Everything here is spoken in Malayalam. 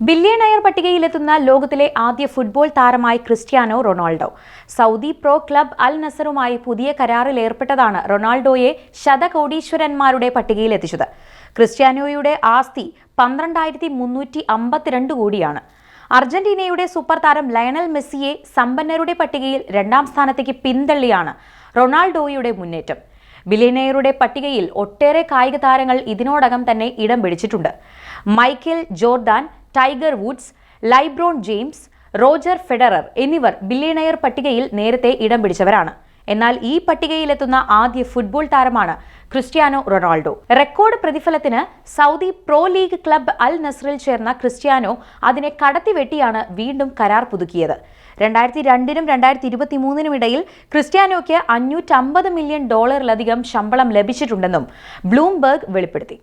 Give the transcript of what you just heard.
ബില്യണയർ പട്ടികയിലെത്തുന്ന ലോകത്തിലെ ആദ്യ ഫുട്ബോൾ താരമായി Cristiano Ronaldo. Saudi pro club Al നസറുമായി പുതിയ കരാറിൽ ഏർപ്പെട്ടതാണ് റൊണാൾഡോയെ ശതകോടീശ്വരന്മാരുടെ പട്ടികയിലെത്തിച്ചത്. ക്രിസ്ത്യാനോയുടെ ആസ്തി 12,352 കോടിയാണ്. അർജന്റീനയുടെ സൂപ്പർ താരം ലയണൽ മെസ്സിയെ സമ്പന്നരുടെ പട്ടികയിൽ 2ാം സ്ഥാനത്തേക്ക് പിന്തള്ളിയാണ് റൊണാൾഡോയുടെ മുന്നേറ്റം. ബില്യണയറുടെ പട്ടികയിൽ ഒട്ടേറെ കായിക താരങ്ങൾ ഇതിനോടകം തന്നെ ഇടം പിടിച്ചിട്ടുണ്ട്. Michael Jordan, Tiger Woods, LeBron James, Roger Federer എന്നിവർ ബില്യണയർ പട്ടികയിൽ നേരത്തെ ഇടം പിടിച്ചവരാണ്. എന്നാൽ ഈ പട്ടികയിലെത്തുന്ന ആദ്യ ഫുട്ബോൾ താരമാണ് ക്രിസ്ത്യാനോ റൊണാൾഡോ. റെക്കോർഡ് പ്രതിഫലത്തിന് Saudi pro league club Al നസറിൽ ചേർന്ന ക്രിസ്ത്യാനോ അതിനെ കടത്തിവെട്ടിയാണ് വീണ്ടും കരാർ പുതുക്കിയത്. 2002-നും 2023-നും ഇടയിൽ ക്രിസ്ത്യാനോയ്ക്ക് $550 മില്യൺ ശമ്പളം ലഭിച്ചിട്ടുണ്ടെന്നും ബ്ലൂംബെർഗ് വെളിപ്പെടുത്തി.